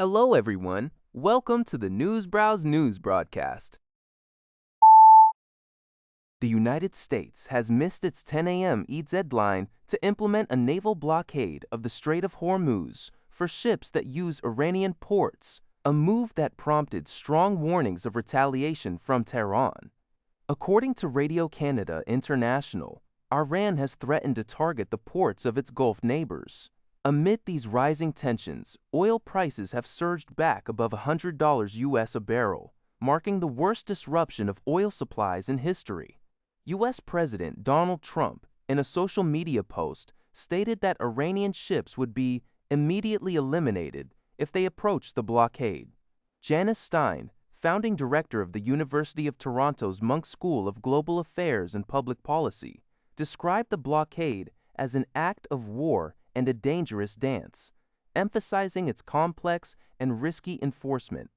Hello, everyone. Welcome to the Newsbrowse News broadcast. The United States has missed its 10 a.m. deadline to implement a naval blockade of the Strait of Hormuz for ships that use Iranian ports, a move that prompted strong warnings of retaliation from Tehran. According to Radio Canada International, Iran has threatened to target the ports of its Gulf neighbors. Amid these rising tensions, oil prices have surged back above $100 US a barrel, marking the worst disruption of oil supplies in history. US President Donald Trump, in a social media post, stated that Iranian ships would be immediately eliminated if they approached the blockade. Janice Stein, founding director of the University of Toronto's Munk School of Global Affairs and Public Policy, described the blockade as an act of war and a dangerous dance, emphasizing its complex and risky enforcement,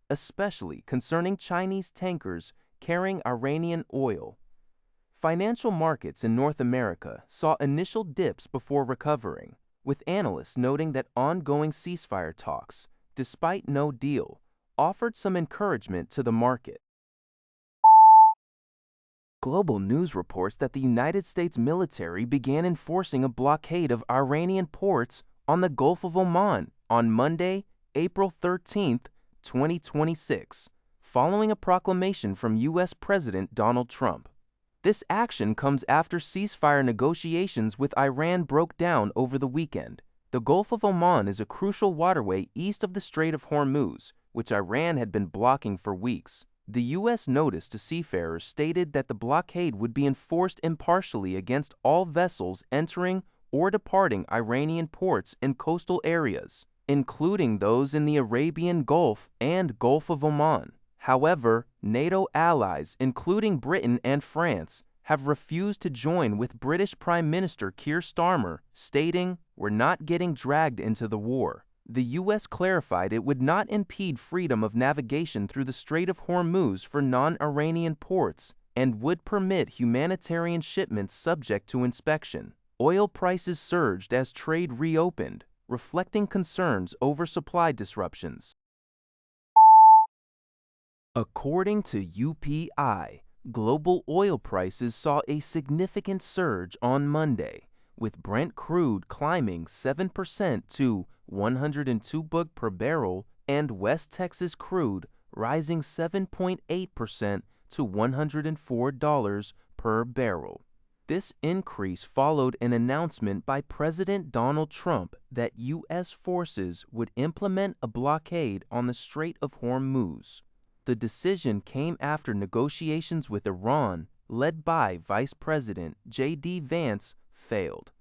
especially concerning Chinese tankers carrying Iranian oil. Financial markets in North America saw initial dips before recovering, with analysts noting that ongoing ceasefire talks, despite no deal, offered some encouragement to the market. Global news reports that the United States military began enforcing a blockade of Iranian ports on the Gulf of Oman on Monday, April 13, 2026, following a proclamation from U.S. President Donald Trump. This action comes after ceasefire negotiations with Iran broke down over the weekend. The Gulf of Oman is a crucial waterway east of the Strait of Hormuz, which Iran had been blocking for weeks. The U.S. notice to seafarers stated that the blockade would be enforced impartially against all vessels entering or departing Iranian ports in coastal areas, including those in the Arabian Gulf and Gulf of Oman. However, NATO allies, including Britain and France, have refused to join with British Prime Minister Keir Starmer, stating, "We're not getting dragged into the war." The U.S. clarified it would not impede freedom of navigation through the Strait of Hormuz for non-Iranian ports and would permit humanitarian shipments subject to inspection. Oil prices surged as trade reopened, reflecting concerns over supply disruptions. According to UPI, global oil prices saw a significant surge on Monday, with Brent crude climbing 7% to $102 per barrel and West Texas crude rising 7.8% to $104 per barrel. This increase followed an announcement by President Donald Trump that U.S. forces would implement a blockade on the Strait of Hormuz. The decision came after negotiations with Iran, led by Vice President J.D. Vance, failed.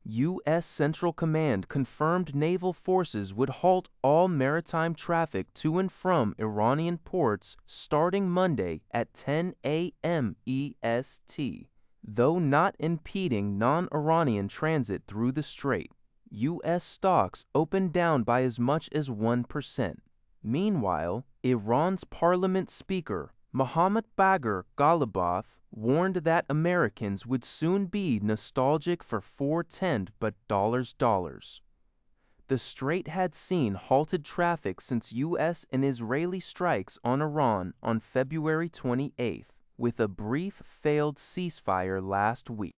U.S. Central Command confirmed naval forces would halt all maritime traffic to and from Iranian ports starting Monday at 10 a.m. EST, though not impeding non-Iranian transit through the strait. U.S. stocks opened down by as much as 1%. Meanwhile, Iran's parliament speaker, Mohammad Bagher Ghalibaf, warned that Americans would soon be nostalgic for $4.10 but dollars. The strait had seen halted traffic since U.S. and Israeli strikes on Iran on February 28th, with a brief failed ceasefire last week.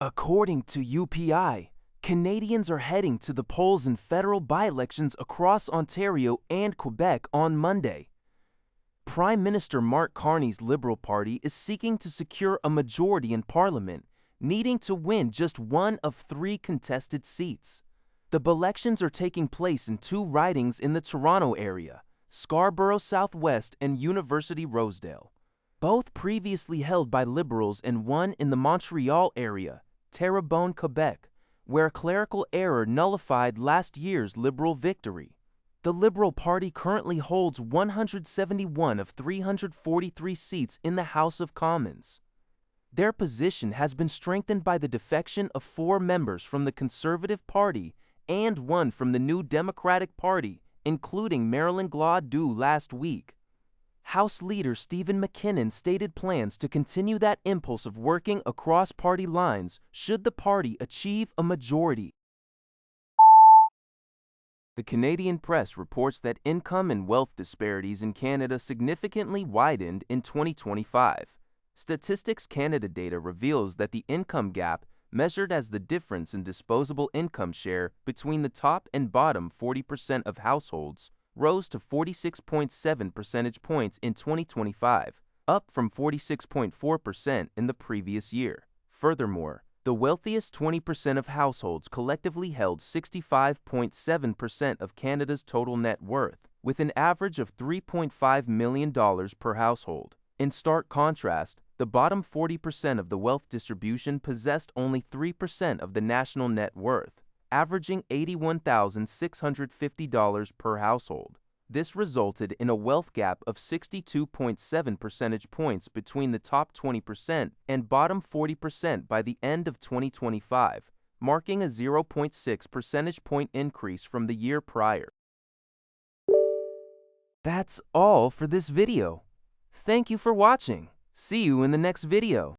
According to UPI, Canadians are heading to the polls in federal by-elections across Ontario and Quebec on Monday. Prime Minister Mark Carney's Liberal Party is seeking to secure a majority in Parliament, needing to win just one of 3 contested seats. The Byelections are taking place in 2 ridings in the Toronto area, Scarborough Southwest and University Rosedale, both previously held by Liberals, and one in the Montreal area, Terrebonne, Quebec, where clerical error nullified last year's Liberal victory. The Liberal Party currently holds 171 of 343 seats in the House of Commons. Their position has been strengthened by the defection of 4 members from the Conservative Party and 1 from the New Democratic Party, including Marilyn Gladu last week. House Leader Stephen McKinnon stated plans to continue that impulse of working across party lines should the party achieve a majority. The Canadian press reports that income and wealth disparities in Canada significantly widened in 2025. Statistics Canada data reveals that the income gap, measured as the difference in disposable income share between the top and bottom 40% of households, rose to 46.7 percentage points in 2025, up from 46.4% in the previous year. Furthermore, the wealthiest 20% of households collectively held 65.7% of Canada's total net worth, with an average of $3.5 million per household. In stark contrast, the bottom 40% of the wealth distribution possessed only 3% of the national net worth, averaging $81,650 per household. This resulted in a wealth gap of 62.7 percentage points between the top 20% and bottom 40% by the end of 2025, marking a 0.6 percentage point increase from the year prior. That's all for this video. Thank you for watching. See you in the next video.